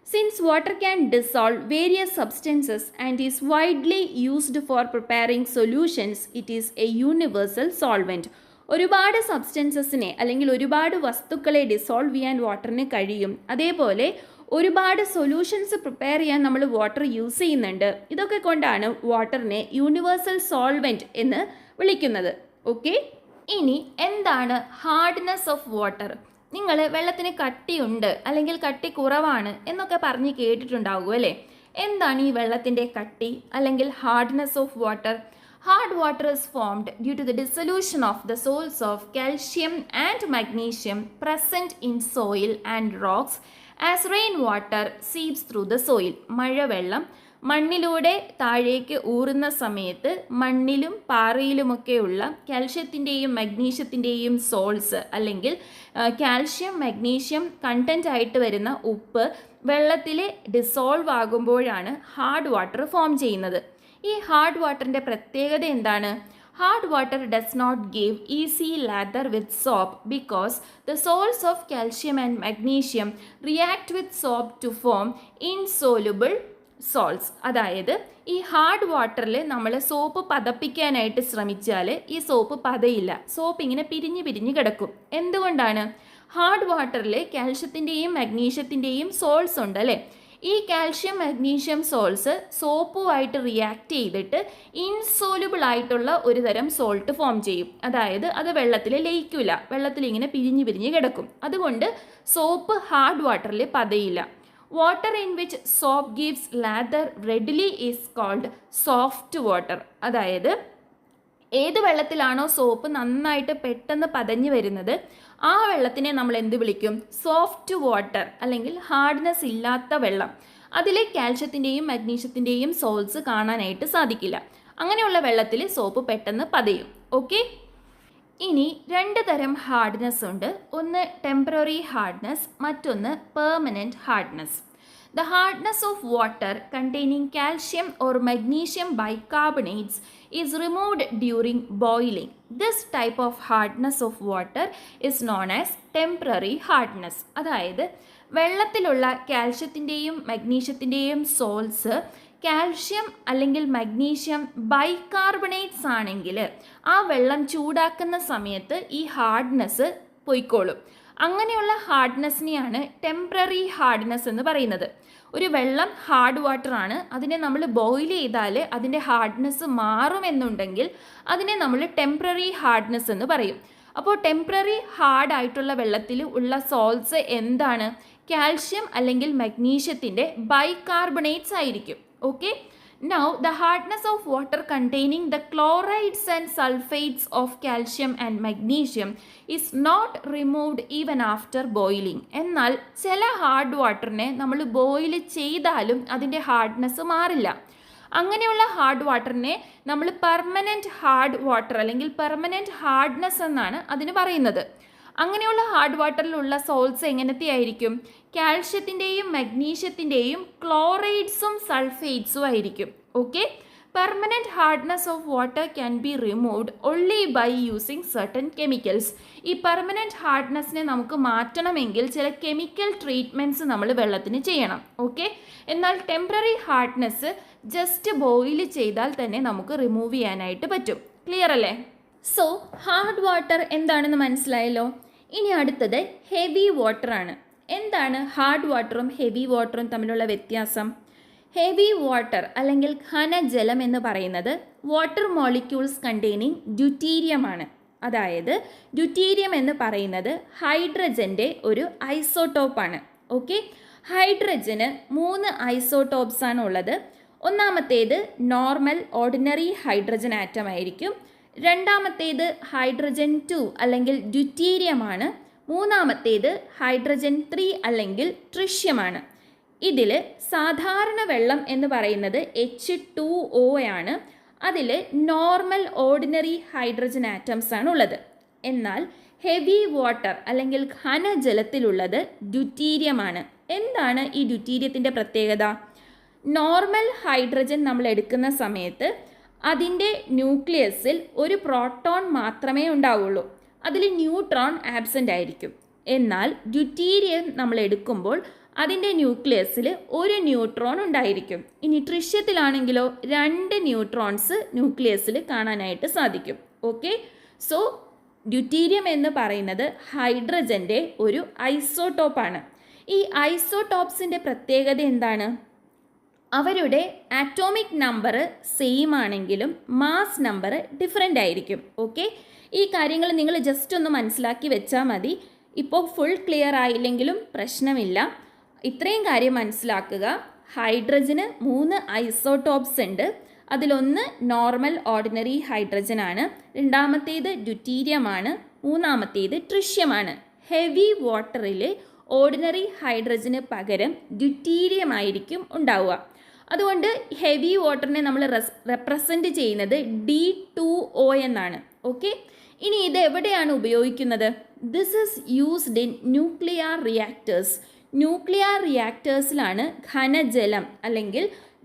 Since water can dissolve various substances and is widely used for preparing solutions, it is A universal solvent. ഒരുപാട് സബ്സ്റ്റൻസസിനെ അല്ലെങ്കിൽ ഒരുപാട് വസ്തുക്കളെ ഡിസോൾവ് ചെയ്യാൻ വാട്ടറിന് കഴിയും. അതേപോലെ ഒരുപാട് സൊല്യൂഷൻസ് പ്രിപ്പയർ ചെയ്യാൻ നമ്മൾ വാട്ടർ യൂസ് ചെയ്യുന്നുണ്ട്. ഇതൊക്കെ കൊണ്ടാണ് വാട്ടറിനെ യൂണിവേഴ്സൽ സോൾവെൻറ്റ് എന്ന് വിളിക്കുന്നത്. ഓക്കെ. ഇനി എന്താണ് ഹാർഡ്നെസ് ഓഫ് വാട്ടർ? നിങ്ങൾ വെള്ളത്തിന് കട്ടിയുണ്ട് അല്ലെങ്കിൽ കട്ടി കുറവാണ് എന്നൊക്കെ പറഞ്ഞ് കേട്ടിട്ടുണ്ടാകും അല്ലേ? എന്താണ് ഈ വെള്ളത്തിൻ്റെ കട്ടി അല്ലെങ്കിൽ hardness of water? Hard water is formed due to the dissolution of the salts of calcium and magnesium present in soil and rocks as rainwater seeps through the soil. മഴവെള്ളം മണ്ണിലൂടെ താഴേക്ക് ഊറുന്ന സമയത്ത് മണ്ണിലും പാറയിലുമൊക്കെയുള്ള കാൽഷ്യത്തിൻ്റെയും മഗ്നീഷ്യത്തിൻ്റെയും സോൾട്സ് അല്ലെങ്കിൽ കാൽഷ്യം മഗ്നീഷ്യം കണ്ടൻ്റ് ആയിട്ട് വരുന്ന ഉപ്പ് വെള്ളത്തിൽ dissolve ആകുമ്പോഴാണ് ഹാർഡ് വാട്ടർ ഫോം ചെയ്യുന്നത്. ഈ ഹാർഡ് വാട്ടറിൻ്റെ പ്രത്യേകത എന്താണ്? Hard water does not give easy lather with soap because the salts of calcium and magnesium react with soap to form insoluble salts. അതായത് ഈ ഹാർഡ് വാട്ടറിൽ നമ്മൾ സോപ്പ് പതപ്പിക്കാനായിട്ട് ശ്രമിച്ചാൽ ഈ സോപ്പ് പതയില്ല. സോപ്പ് ഇങ്ങനെ പിരിഞ്ഞ് പിരിഞ്ഞ് കിടക്കും. എന്തുകൊണ്ടാണ്? ഹാർഡ് വാട്ടറിൽ കാൽഷ്യത്തിൻ്റെയും മഗ്നീഷ്യത്തിൻ്റെയും സോൾട്സ് ഉണ്ട് അല്ലേ? ഈ കാൽഷ്യം മഗ്നീഷ്യം സോൾട്സ് സോപ്പുമായിട്ട് റിയാക്ട് ചെയ്തിട്ട് ഇൻസോലുബിൾ ആയിട്ടുള്ള ഒരു തരം സോൾട്ട് ഫോം ചെയ്യും. അതായത് അത് വെള്ളത്തിൽ ലയിക്കില്ല, വെള്ളത്തിൽ ഇങ്ങനെ പിരിഞ്ഞ് പിരിഞ്ഞ് കിടക്കും. അതുകൊണ്ട് സോപ്പ് ഹാർഡ് വാട്ടറിൽ പതയില്ല. Water in which soap gives lather readily is called soft water. അതായത് ഏത് വെള്ളത്തിലാണോ സോപ്പ് നന്നായിട്ട് പെട്ടെന്ന് പതഞ്ഞ് വരുന്നത് ആ വെള്ളത്തിനെ നമ്മൾ എന്ത് വിളിക്കും? സോഫ്റ്റ് വാട്ടർ അല്ലെങ്കിൽ ഹാർഡ്നെസ് ഇല്ലാത്ത വെള്ളം. അതിൽ കാൽഷ്യത്തിൻ്റെയും മഗ്നീഷ്യത്തിൻ്റെയും സോൾട്സ് കാണാനായിട്ട് സാധിക്കില്ല. അങ്ങനെയുള്ള വെള്ളത്തിൽ സോപ്പ് പെട്ടെന്ന് പതയും. ഓക്കെ. ഇനി രണ്ട് തരം ഹാർഡ്നെസ് ഉണ്ട്. ഒന്ന് ടെമ്പററി ഹാർഡ്നെസ്, മറ്റൊന്ന് permanent hardness. The hardness of water containing calcium or magnesium bicarbonates is removed during boiling. This type of hardness of water is known as temporary hardness. അതായത് വെള്ളത്തിലുള്ള കാൽഷ്യത്തിൻ്റെയും മഗ്നീഷ്യത്തിൻ്റെയും salts calcium അല്ലെങ്കിൽ magnesium bicarbonates ആണെങ്കിൽ ആ വെള്ളം ചൂടാക്കുന്ന സമയത്ത് ഈ hardness പൊയ്ക്കോളും. അങ്ങനെയുള്ള ഹാർഡ്നെസ്സിനെയാണ് temporary hardness എന്ന് പറയുന്നത്. ഒരു വെള്ളം ഹാർഡ് വാട്ടർ ആണ്, അതിനെ നമ്മൾ ബോയിൽ ചെയ്താൽ അതിൻ്റെ ഹാർഡ്നെസ് മാറുമെന്നുണ്ടെങ്കിൽ അതിനെ നമ്മൾ ടെമ്പററി ഹാർഡ്നെസ് എന്ന് പറയും. അപ്പോൾ ടെമ്പററി ഹാർഡായിട്ടുള്ള വെള്ളത്തിൽ ഉള്ള സോൾട്സ് എന്താണ്? കാൽഷ്യം അല്ലെങ്കിൽ മഗ്നീഷ്യത്തിൻ്റെ ബൈകാർബണേറ്റ്സ് ആയിരിക്കും. Okay. Now, the hardness of water containing the chlorides and sulfates of calcium and magnesium is not removed even after boiling. എന്നാൽ ചില ഹാർഡ് വാട്ടറിനെ നമ്മൾ ബോയിൽ ചെയ്താലും അതിൻ്റെ ഹാർഡ്നെസ് മാറില്ല. അങ്ങനെയുള്ള ഹാർഡ് വാട്ടറിനെ നമ്മൾ പെർമനൻറ്റ് ഹാർഡ് വാട്ടർ അല്ലെങ്കിൽ പെർമനൻറ്റ് ഹാർഡ്നെസ് എന്നാണ് അതിന് പറയുന്നത്. അങ്ങനെയുള്ള ഹാർഡ് വാട്ടറിലുള്ള സോൾട്ട്സ് എങ്ങനത്തെ ആയിരിക്കും? കാൽഷ്യത്തിൻ്റെയും മഗ്നീഷ്യത്തിൻ്റെയും ക്ലോറൈഡ്സും സൾഫേറ്റ്സും ആയിരിക്കും. Okay, permanent hardness of water can be removed only by using certain chemicals. ഈ പെർമനൻറ്റ് ഹാർഡ്നെസ്സിനെ നമുക്ക് മാറ്റണമെങ്കിൽ ചില കെമിക്കൽ ട്രീറ്റ്മെൻറ്റ്സ് നമ്മൾ വെള്ളത്തിന് ചെയ്യണം. ഓക്കെ, എന്നാൽ ടെമ്പററി ഹാർഡ്നെസ് ജസ്റ്റ് ബോയിൽ ചെയ്താൽ തന്നെ നമുക്ക് റിമൂവ് ചെയ്യാനായിട്ട് പറ്റും. ക്ലിയർ അല്ലേ? സോ ഹാർഡ് വാട്ടർ എന്താണെന്ന് മനസ്സിലായല്ലോ. ഇനി അടുത്തത് ഹെവി വാട്ടർ ആണ്. എന്താണ് ഹാർഡ് വാട്ടറും ഹെവി വാട്ടറും തമ്മിലുള്ള വ്യത്യാസം? ഹെവി വാട്ടർ അല്ലെങ്കിൽ ഘനജലം എന്ന് പറയുന്നത് വാട്ടർ മോളിക്യൂൾസ് കണ്ടെയ്നിങ് ഡ്യൂട്ടീരിയം ആണ്. അതായത് ഡ്യൂട്ടീരിയം എന്ന് പറയുന്നത് ഹൈഡ്രജൻ്റെ ഒരു ഐസോട്ടോപ്പാണ്. ഓക്കെ, ഹൈഡ്രജന് 3 ഐസോട്ടോപ്സ് ആണ് ഉള്ളത്. ഒന്നാമത്തേത് നോർമൽ ഓർഡിനറി ഹൈഡ്രജൻ ആറ്റം ആയിരിക്കും. രണ്ടാമത്തേത് ഹൈഡ്രജൻ 2 അല്ലെങ്കിൽ ഡ്യൂട്ടീരിയമാണ്. മൂന്നാമത്തേത് ഹൈഡ്രജൻ 3 അല്ലെങ്കിൽ ട്രിഷ്യമാണ്. ഇതിൽ സാധാരണ വെള്ളം എന്ന് പറയുന്നത് H2O ആണ്. അതിൽ നോർമൽ ഓർഡിനറി ഹൈഡ്രജൻ ആറ്റംസ് ആണ് ഉള്ളത്. എന്നാൽ ഹെവി വാട്ടർ അല്ലെങ്കിൽ ഘനജലത്തിലുള്ളത് ഡ്യൂട്ടീരിയമാണ്. എന്താണ് ഈ ഡ്യൂട്ടീരിയത്തിൻ്റെ പ്രത്യേകത? നോർമൽ ഹൈഡ്രജൻ നമ്മൾ എടുക്കുന്ന സമയത്ത് അതിൻ്റെ ന്യൂക്ലിയസിൽ ഒരു പ്രോട്ടോൺ മാത്രമേ ഉണ്ടാവുള്ളൂ. അതിൽ ന്യൂട്രോൺ ആബ്സെൻ്റ് ആയിരിക്കും. എന്നാൽ ഡ്യൂട്ടീരിയം നമ്മൾ എടുക്കുമ്പോൾ അതിൻ്റെ ന്യൂക്ലിയസിൽ ഒരു ന്യൂട്രോൺ ഉണ്ടായിരിക്കും. ഇനി ട്രിഷ്യത്തിലാണെങ്കിലോ 2 ന്യൂട്രോൺസ് ന്യൂക്ലിയസിൽ കാണാനായിട്ട് സാധിക്കും. ഓക്കെ, സോ ഡ്യൂട്ടീരിയം എന്ന് പറയുന്നത് ഹൈഡ്രജൻ്റെ ഒരു ഐസോട്ടോപ്പാണ്. ഈ ഐസോട്ടോപ്സിൻ്റെ പ്രത്യേകത എന്താണ്? അവരുടെ ആറ്റോമിക് നമ്പർ സെയിം ആണെങ്കിലും മാസ് നമ്പർ ഡിഫറെൻ്റ് ആയിരിക്കും. ഓക്കെ, ഈ കാര്യങ്ങൾ നിങ്ങൾ ജസ്റ്റ് ഒന്ന് മനസ്സിലാക്കി വെച്ചാൽ മതി. ഇപ്പോൾ ഫുൾ ക്ലിയർ ആയില്ലെങ്കിലും പ്രശ്നമില്ല. ഇത്രയും കാര്യം മനസ്സിലാക്കുക. ഹൈഡ്രജന് 3 ഐസോട്ടോപ്സ് ഉണ്ട്. അതിലൊന്ന് നോർമൽ ഓർഡിനറി ഹൈഡ്രജൻ ആണ്, രണ്ടാമത്തേത് ഡ്യൂട്ടീരിയമാണ്, മൂന്നാമത്തേത് ട്രിഷ്യമാണ്. ഹെവി വാട്ടറിൽ ഓർഡിനറി ഹൈഡ്രജന് പകരം ഡ്യൂട്ടീരിയം ആയിരിക്കും ഉണ്ടാവുക. അതുകൊണ്ട് ഹെവി വാട്ടറിനെ നമ്മൾ റെപ്രസെൻറ്റ് ചെയ്യുന്നത് D2O എന്നാണ്. ഓക്കെ, ഇനി ഇത് എവിടെയാണ് ഉപയോഗിക്കുന്നത്? This is used in nuclear reactors. Nuclear റിയാക്ടേഴ്സിലാണ് ഘനജലം അല്ലെങ്കിൽ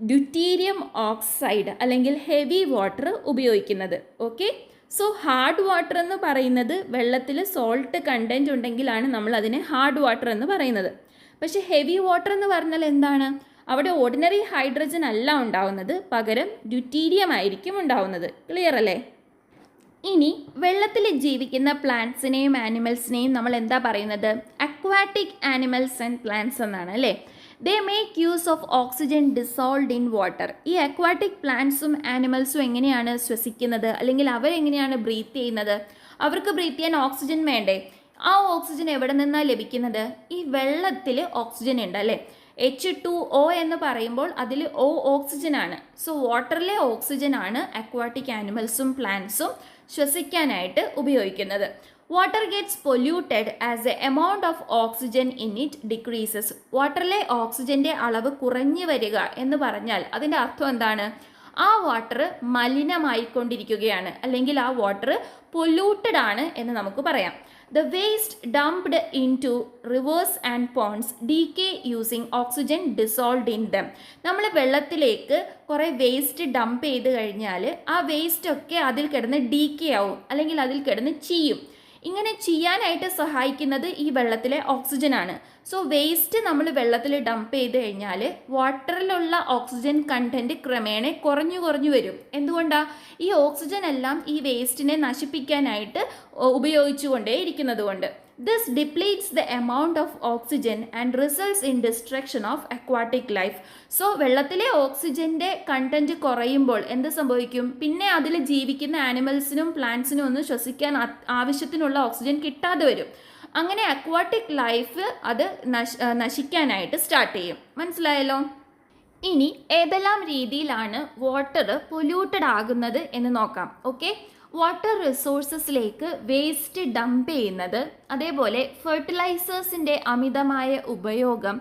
ഡ്യൂട്ടീരിയം ഓക്സൈഡ് അല്ലെങ്കിൽ ഹെവി വാട്ടർ ഉപയോഗിക്കുന്നത്. ഓക്കെ, സോ ഹാർഡ് വാട്ടർ എന്ന് പറയുന്നത് വെള്ളത്തിൽ സോൾട്ട് കണ്ടൻറ്റ് ഉണ്ടെങ്കിലാണ് നമ്മൾ അതിനെ ഹാർഡ് വാട്ടർ എന്ന് പറയുന്നത്. പക്ഷേ ഹെവി വാട്ടർ എന്ന് പറഞ്ഞാൽ എന്താണ്? അവിടെ ഓർഡിനറി ഹൈഡ്രജൻ അല്ല ഉണ്ടാവുന്നത്, പകരം ഡ്യൂട്ടീരിയം ആയിരിക്കും ഉണ്ടാവുന്നത്. ക്ലിയർ അല്ലേ? ഇനി വെള്ളത്തിൽ ജീവിക്കുന്ന പ്ലാന്റ്സിനെയും ആനിമൽസിനെയും നമ്മൾ എന്താ പറയുന്നത്? അക്വാറ്റിക് ആനിമൽസ് ആൻഡ് പ്ലാന്റ്സ് എന്നാണ് അല്ലേ? They make use of oxygen dissolved in water. ഈ അക്വാറ്റിക് പ്ലാന്റ്സും ആനിമൽസും എങ്ങനെയാണ് ശ്വസിക്കുന്നത്, അല്ലെങ്കിൽ അവരെങ്ങനെയാണ് ബ്രീത്ത് ചെയ്യുന്നത്? അവർക്ക് ബ്രീത്ത് ചെയ്യാൻ ഓക്സിജൻ വേണ്ടേ? ആ ഓക്സിജൻ എവിടെ നിന്നാണ് ലഭിക്കുന്നത്? ഈ വെള്ളത്തിൽ ഓക്സിജൻ ഉണ്ട് അല്ലേ? H2O എന്ന് പറയുമ്പോൾ അതിൽ O ഓക്സിജൻ ആണ്. സോ വാട്ടറിലെ ഓക്സിജൻ ആണ് അക്വാറ്റിക് ആനിമൽസും പ്ലാന്റ്സും ശ്വസിക്കാനായിട്ട് ഉപയോഗിക്കുന്നത്. Water gets polluted as a amount of oxygen in it decreases. വാട്ടറിലെ ഓക്സിജൻ്റെ അളവ് കുറഞ്ഞു വരിക എന്ന് പറഞ്ഞാൽ അതിൻ്റെ അർത്ഥം എന്താണ്? ആ വാട്ടർ മലിനമായിക്കൊണ്ടിരിക്കുകയാണ്, അല്ലെങ്കിൽ ആ വാട്ടർ പൊല്യൂട്ടഡ് ആണ് എന്ന് നമുക്ക് പറയാം. The waste dumped into rivers and ponds decay using oxygen dissolved in them. നമ്മൾ വെള്ളത്തിലേക്ക് കുറേ വേസ്റ്റ് ഡംപ് ചെയ്ത് കഴിഞ്ഞാൽ ആ വേസ്റ്റ് ഒക്കെ അതിൽ കിടന്ന് ഡീക്കേ ആവും, അല്ലെങ്കിൽ അതിൽ കിടന്ന് ചീയും. ഇങ്ങനെ ചെയ്യാനായിട്ട് സഹായിക്കുന്നത് ഈ വെള്ളത്തിലെ ഓക്സിജൻ ആണ്. സോ വേസ്റ്റ് നമ്മൾ വെള്ളത്തിൽ ഡംപ് ചെയ്ത് കഴിഞ്ഞാൽ വാട്ടറിലുള്ള ഓക്സിജൻ കണ്ടൻറ്റ് ക്രമേണ കുറഞ്ഞു വരും. എന്തുകൊണ്ടാണ്? ഈ ഓക്സിജൻ എല്ലാം ഈ വേസ്റ്റിനെ നശിപ്പിക്കാനായിട്ട് ഉപയോഗിച്ചുകൊണ്ടേ ഇരിക്കുന്നത് കൊണ്ട്. This depletes the amount of oxygen and results in destruction of aquatic life. So വെള്ളത്തിലെ ഓക്സിജൻ്റെ കണ്ടൻറ്റ് കുറയുമ്പോൾ എന്ത് സംഭവിക്കും? പിന്നെ അതിൽ ജീവിക്കുന്ന ആനിമൽസിനും പ്ലാന്റ്സിനും ഒന്നും ശ്വസിക്കാൻ ആവശ്യത്തിനുള്ള ഓക്സിജൻ കിട്ടാതെ വരും. അങ്ങനെ അക്വാട്ടിക് ലൈഫ് അത് നശിക്കാനായിട്ട് സ്റ്റാർട്ട് ചെയ്യും. മനസ്സിലായല്ലോ? ഇനി ഏതെല്ലാം രീതിയിലാണ് വാട്ടർ പൊല്യൂട്ടഡ് ആകുന്നത് എന്ന് നോക്കാം. ഓക്കെ, വാട്ടർ റിസോഴ്സസിലേക്ക് വേസ്റ്റ് ഡംപ് ചെയ്യുന്നത്, അതേപോലെ ഫെർട്ടിലൈസേഴ്സിൻ്റെ അമിതമായ ഉപയോഗം,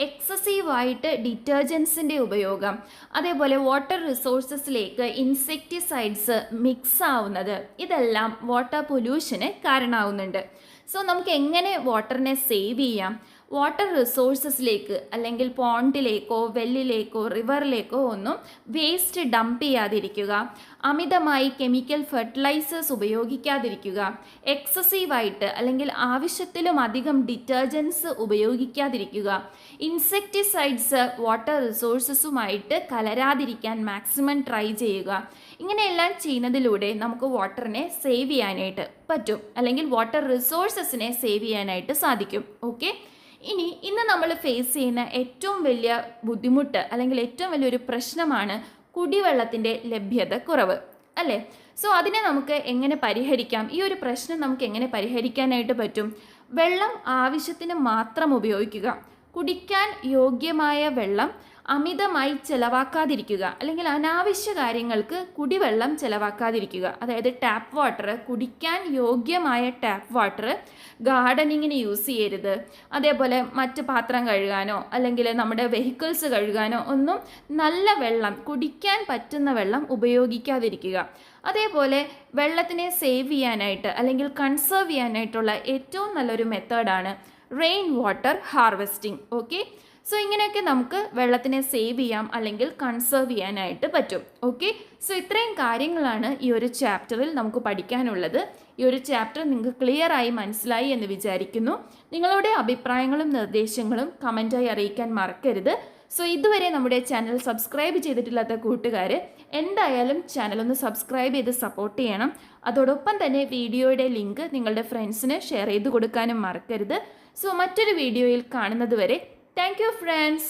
എക്സസീവായിട്ട് ഡിറ്റർജൻസിൻ്റെ ഉപയോഗം, അതേപോലെ വാട്ടർ റിസോഴ്സസിലേക്ക് ഇൻസെക്ടിസൈഡ്സ് മിക്സ് ആവുന്നത്, ഇതെല്ലാം വാട്ടർ പൊല്യൂഷന് കാരണമാവുന്നുണ്ട്. സോ നമുക്ക് എങ്ങനെ വാട്ടറിനെ സേവ് ചെയ്യാം? വാട്ടർ റിസോഴ്സസിലേക്ക് അല്ലെങ്കിൽ പോണ്ടിലേക്കോ വെല്ലിലേക്കോ റിവറിലേക്കോ ഒന്നും വേസ്റ്റ് ഡംപ് ചെയ്യാതിരിക്കുക, അമിതമായി കെമിക്കൽ ഫെർട്ടിലൈസേഴ്സ് ഉപയോഗിക്കാതിരിക്കുക, എക്സസീവായിട്ട് അല്ലെങ്കിൽ ആവശ്യത്തിലും അധികം ഡിറ്റർജൻസ് ഉപയോഗിക്കാതിരിക്കുക, ഇൻസെക്ടിസൈഡ്സ് വാട്ടർ റിസോഴ്സസുമായിട്ട് കലരാതിരിക്കാൻ മാക്സിമം ട്രൈ ചെയ്യുക. ഇങ്ങനെയെല്ലാം ചെയ്യുന്നതിലൂടെ നമുക്ക് വാട്ടറിനെ സേവ് ചെയ്യാനായിട്ട് പറ്റും, അല്ലെങ്കിൽ വാട്ടർ റിസോഴ്സസിനെ സേവ് ചെയ്യാനായിട്ട് സാധിക്കും. ഓക്കെ, ഇന്ന് നമ്മൾ ഫേസ് ചെയ്യുന്ന ഏറ്റവും വലിയ ബുദ്ധിമുട്ട് അല്ലെങ്കിൽ ഏറ്റവും വലിയൊരു പ്രശ്നമാണ് കുടിവെള്ളത്തിൻ്റെ ലഭ്യത കുറവ്, അല്ലേ? സോ അതിനെ നമുക്ക് എങ്ങനെ പരിഹരിക്കാം? ഈ ഒരു പ്രശ്നം നമുക്ക് എങ്ങനെ പരിഹരിക്കാനായിട്ട് പറ്റും? വെള്ളം ആവശ്യത്തിന് മാത്രം ഉപയോഗിക്കുക, കുടിക്കാൻ യോഗ്യമായ വെള്ളം അമിതമായി ചിലവാക്കാതിരിക്കുക, അല്ലെങ്കിൽ അനാവശ്യ കാര്യങ്ങൾക്ക് കുടിവെള്ളം ചിലവാക്കാതിരിക്കുക. അതായത് ടാപ്പ് വാട്ടർ, കുടിക്കാൻ യോഗ്യമായ ടാപ്പ് വാട്ടർ ഗാർഡനിങ്ങിന് യൂസ് ചെയ്യരുത്. അതേപോലെ മറ്റ് പാത്രം കഴുകാനോ അല്ലെങ്കിൽ നമ്മുടെ വെഹിക്കിൾസ് കഴുകാനോ ഒന്നും നല്ല വെള്ളം, കുടിക്കാൻ പറ്റുന്ന വെള്ളം ഉപയോഗിക്കാതിരിക്കുക. അതേപോലെ വെള്ളത്തിനെ സേവ് ചെയ്യാനായിട്ട് അല്ലെങ്കിൽ കൺസേർവ് ചെയ്യാനായിട്ടുള്ള ഏറ്റവും നല്ലൊരു മെത്തേഡാണ് rain water harvesting. Okay, so ഇങ്ങനെയൊക്കെ നമുക്ക് വെള്ളത്തിനെ സേവ് ചെയ്യാം അല്ലെങ്കിൽ കൺസേർവ് ചെയ്യാനായിട്ട് പറ്റും. ഓക്കെ, സോ ഇത്രയും കാര്യങ്ങളാണ് ഈ ഒരു ചാപ്റ്ററിൽ നമുക്ക് പഠിക്കാനുള്ളത്. ഈ ഒരു ചാപ്റ്റർ നിങ്ങൾക്ക് ക്ലിയർ ആയി മനസ്സിലായി എന്ന് വിചാരിക്കുന്നു. നിങ്ങളുടെ അഭിപ്രായങ്ങളും നിർദ്ദേശങ്ങളും കമൻറ്റായി അറിയിക്കാൻ മറക്കരുത്. സോ ഇതുവരെ നമ്മുടെ ചാനൽ സബ്സ്ക്രൈബ് ചെയ്തിട്ടില്ലാത്ത കൂട്ടുകാർ എന്തായാലും ചാനൽ ഒന്ന് സബ്സ്ക്രൈബ് ചെയ്ത് സപ്പോർട്ട് ചെയ്യണം. അതോടൊപ്പം തന്നെ വീഡിയോയുടെ ലിങ്ക് നിങ്ങളുടെ ഫ്രണ്ട്സിന് ഷെയർ ചെയ്ത് കൊടുക്കാനും മറക്കരുത്. സോ മറ്റൊരു വീഡിയോയിൽ കാണുന്നത് വരെ താങ്ക് യു ഫ്രണ്ട്സ്.